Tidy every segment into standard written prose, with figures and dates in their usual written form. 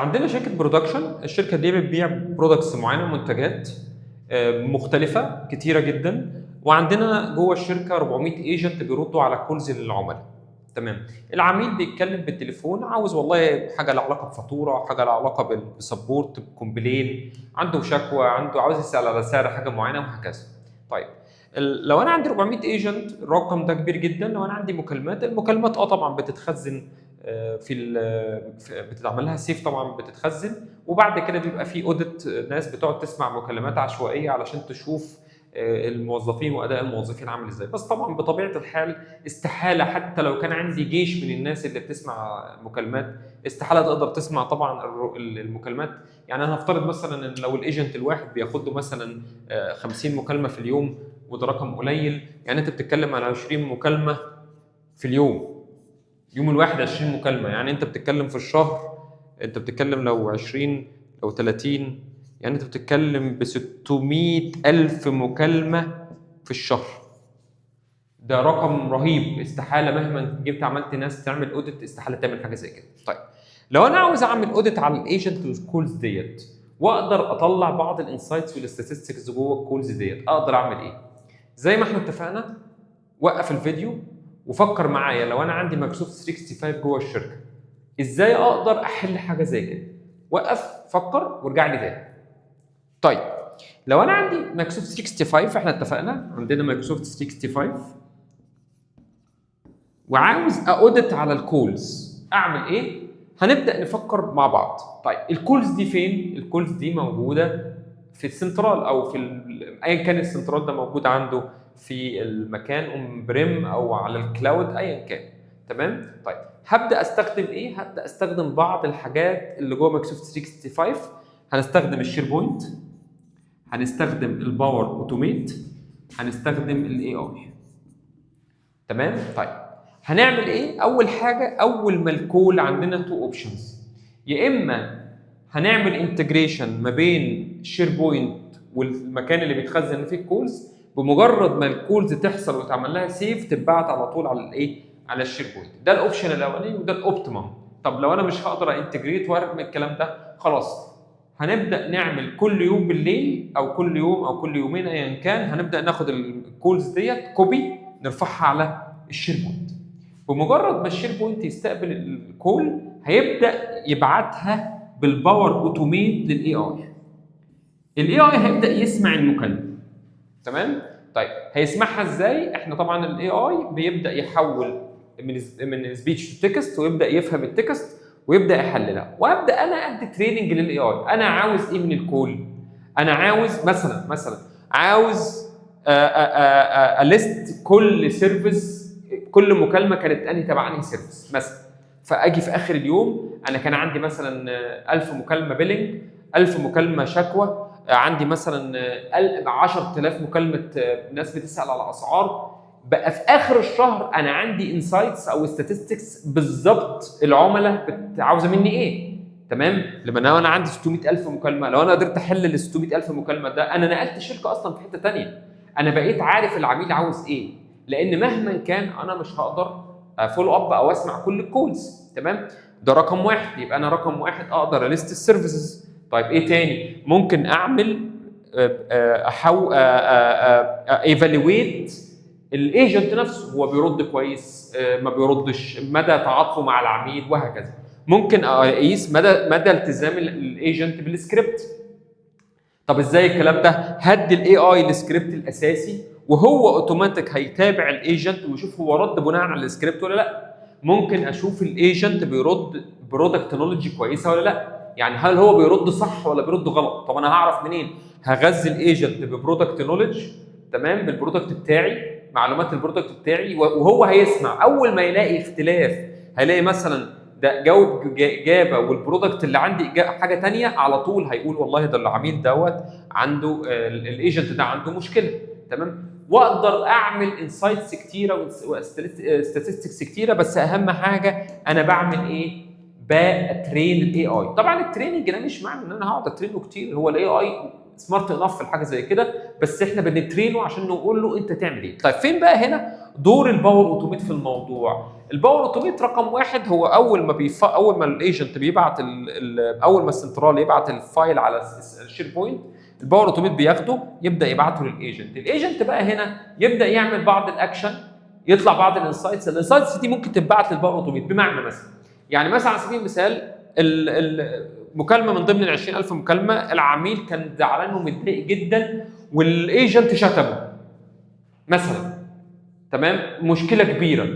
عندنا شركه برودكشن. الشركه دي بتبيع برودكتس معينه، منتجات مختلفه كتيره جدا. وعندنا جوه الشركه 400 ايجنت بيردوا على كولز للعملاء. تمام. العميل بيتكلم بالتليفون، عاوز والله حاجه لها علاقه بفاتوره، حاجه لها علاقه بسبورت، بكومبلين، عنده شكوى، عاوز يسال على سعر حاجه معينه وهكذا. طيب، لو انا عندي 400 ايجنت الرقم ده كبير جدا. لو انا عندي المكالمات طبعا بتتخزن بتتعمل لها سيف، طبعا بتتخزن. وبعد كده بيبقى في اوديت، ناس بتقعد تسمع مكالمات عشوائيه علشان تشوف الموظفين واداء الموظفين عامل ازاي. بس طبعا بطبيعه الحال استحاله، حتى لو كان عندي جيش من الناس اللي بتسمع مكالمات، استحاله تقدر تسمع طبعا المكالمات. يعني انا هفترض مثلا ان لو الايجنت الواحد بياخد له مثلا 50 مكالمه في اليوم، وده رقم قليل. يعني انت بتتكلم عن 20 مكالمه في اليوم، يوم الواحد 20 مكالمه. يعني انت بتتكلم في الشهر، انت بتتكلم لو 20، لو 30، يعني انت بتتكلم ب 600 الف مكالمه في الشهر. ده رقم رهيب. استحاله مهما جبت عملت ناس تعمل اوديت، استحاله تعمل حاجه زي كده. طيب، لو انا عاوز اعمل اوديت على الايجنت كولز ديت، واقدر اطلع بعض الانسايتس والاستاتستكس جوه الكولز ديت، اقدر اعمل ايه؟ زي ما احنا اتفقنا، وقف الفيديو وفكر معايا. لو انا عندي مايكروسوفت 365 جوه الشركه، ازاي اقدر احل حاجه زي كده؟ وقف، فكر، وارجع لي تاني. طيب، لو انا عندي مايكروسوفت 365، احنا اتفقنا عندنا مايكروسوفت 365 وعاوز اودت على الكولز، اعمل ايه؟ هنبدا نفكر مع بعض. طيب، الكولز دي فين؟ الكولز دي موجوده في السنترال، او في ايا كان السنترال ده موجود عنده في المكان اون بريم او على الكلاود، ايا كان. تمام. طيب، هبدا استخدم ايه؟ هبدا استخدم بعض الحاجات اللي جوه مايكروسوفت 365. هنستخدم الشير بوينت، هنستخدم الباور اوتوميت، هنستخدم الاي اي. تمام. طيب، هنعمل ايه؟ اول حاجه، اول ما الكول عندنا تو اوبشنز، يا اما هنعمل انتجريشن ما بين الشير بوينت والمكان اللي بيتخزن فيه الكولز، بمجرد ما الكولز تحصل وتعمل لها سيف تتبعت على طول على الايه؟ على الشير بوينت. ده الاوبشن الاولاني وده الاوبتيمم. طب لو انا مش هقدر انتجريت وارمي الكلام ده، خلاص هنبدا نعمل كل يوم بالليل او كل يوم او كل يومين ايا كان، هنبدا ناخد الكولز ديت كوبي، نرفعها على الشير بوينت. بمجرد ما الشير بوينت يستقبل الكول، هيبدا يبعتها بالباور اوتوميت للاي اي. الاي اي هيبدا يسمع المكالمه. تمام. طيب، هيسمعها ازاي؟ احنا طبعا الاي اي بيبدا يحول من سبيتش تو تكست، ويبدا يفهم التكست ويبدا يحللها. وابدا انا ادي تريننج للاي اي. انا عاوز ايه من الكول؟ انا عاوز مثلا عاوز اليست كل سيرفيس، كل مكالمه كانت انهي تبع انهي سيرفيس مثلا. فاجي في اخر اليوم انا كان عندي مثلا 1000 مكالمه بيلنج، 1000 مكالمه شكوى، عندي مثلا 10000 مكالمه ناس بتسال على اسعار. بقى في اخر الشهر انا عندي انسايتس او statistics بالظبط العملاء عاوزه مني ايه. تمام. لما انا عندي 600000 مكالمه، لو انا قدرت احل ال 600000 مكالمه ده، انا نقلت الشركه اصلا في حته ثانيه. انا بقيت عارف العميل عاوز ايه، لان مهما كان انا مش هقدر فولو اب او اسمع كل الكولز. تمام. ده رقم واحد. يبقى انا رقم واحد اقدر اليست السيرفيسز. طيب، ايه تاني ممكن اعمل؟ احاول ايفالويت الايجنت نفسه، هو بيرد كويس، ما بيردش، مدى تعاطفه مع العميل، وهكذا. ممكن اقيس مدى التزام الايجنت بالسكريبت. طب ازاي الكلام ده؟ هدي الاي اي السكريبت الاساسي، وهو اوتوماتيك هيتابع الايجنت ويشوف هو رد بناء على السكريبت ولا لا. ممكن اشوف الايجنت بيرد برودكت نولوجي كويسه ولا لا. يعني هل هو بيرد صح ولا بيرد غلط؟ طب انا هعرف منين؟ هغذي الايجنت ببرودكت نولوجي، تمام، بالبرودكت بتاعي، معلومات البرودكت بتاعي، وهو هيسمع. اول ما يلاقي اختلاف، هيلاقي مثلا ده جاوب اجابه والبرودكت اللي عندي حاجه ثانيه، على طول هيقول والله ده العميل دوت عنده الايجنت ده عنده مشكله. تمام. واقدر اعمل انسايتس كتيره وستاتستكس كتيره. بس اهم حاجه انا بعمل ايه؟ بترين الاي اي. طبعا التريننج ده مش معنى ان انا هقعد اترينه كتير، هو الاي اي سمارت انف في الحاجه زي كده، بس احنا بنترينه عشان نقول له انت تعمل ايه. طيب، فين بقى هنا دور الباور اوتوميت في الموضوع؟ الباور اوتوميت رقم واحد هو اول ما الايجنت بيبعت اول ما السنترال يبعت الفايل على الشير بوينت، الباور اوتوميت بياخده يبدا يبعته للايجنت. الايجنت بقى هنا يبدا يعمل بعض الاكشن، يطلع بعض الانسايتس دي ممكن تتبعت للباور اوتوميت. بمعنى مثلا على سبيل المثال المكالمه من ضمن ال 20000 مكالمه، العميل كان زعلان ومتضايق جدا والايجنت شتمه مثلا، تمام، مشكله كبيره.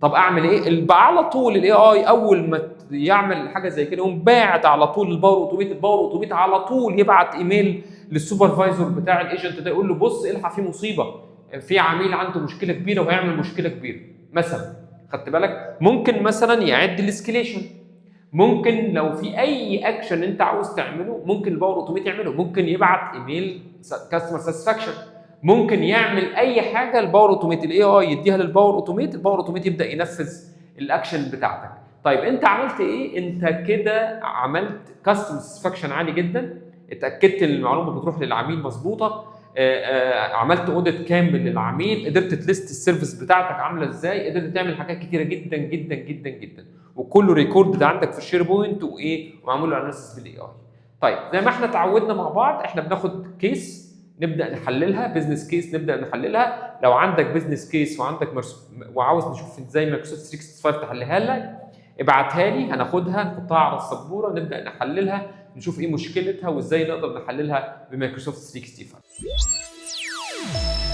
طب اعمل ايه؟ على طول الاي اي اول ما يعمل حاجه زي كده يقوم باعت على طول الباور اوتوميت. الباور اوتوميت على طول يبعت ايميل للسوبرفايزر بتاع الايجنت ده، يقول له بص الحق في مصيبه، في عميل عنده مشكله كبيره وهيعمل مشكله كبيره مثلا. خدت بالك؟ ممكن مثلا يعد الاسكيليشن، ممكن لو في اي اكشن انت عاوز تعمله ممكن الباور اوتوميت يعمله، ممكن يبعت ايميل كاستمر ساتسفاكشن، ممكن يعمل اي حاجه الباور اوتوميت. الاي اي يديها للباور اوتوميت، الباور اوتوميت يبدا ينفذ الاكشن بتاعتك. طيب انت عملت ايه؟ انت كده عملت كاستمر ساتسفاكشن عالي جدا، اتاكدت ان المعلومه بتروح للعميل مظبوطه، عملت اوديت كامل للعميل، قدرت تليست السيرفيس بتاعتك عامله ازاي، قدرت تعمل حاجات كتيره جدا جدا جدا جدا، وكله ريكورد ده عندك في الشير بوينت ومعمول له اناليسيس بالاي اي. طيب زي ما احنا اتعودنا مع بعض، احنا بناخد كيس نبدا نحللها، بزنس كيس نبدا نحللها. لو عندك بزنس كيس وعاوز نشوف ازاي مايكروسوفت 365 تحلها لك، ابعتها لي، هناخدها نحطها على السبوره نبدا نحللها، نشوف ايه مشكلتها وازاي نقدر نحللها بمايكروسوفت 365.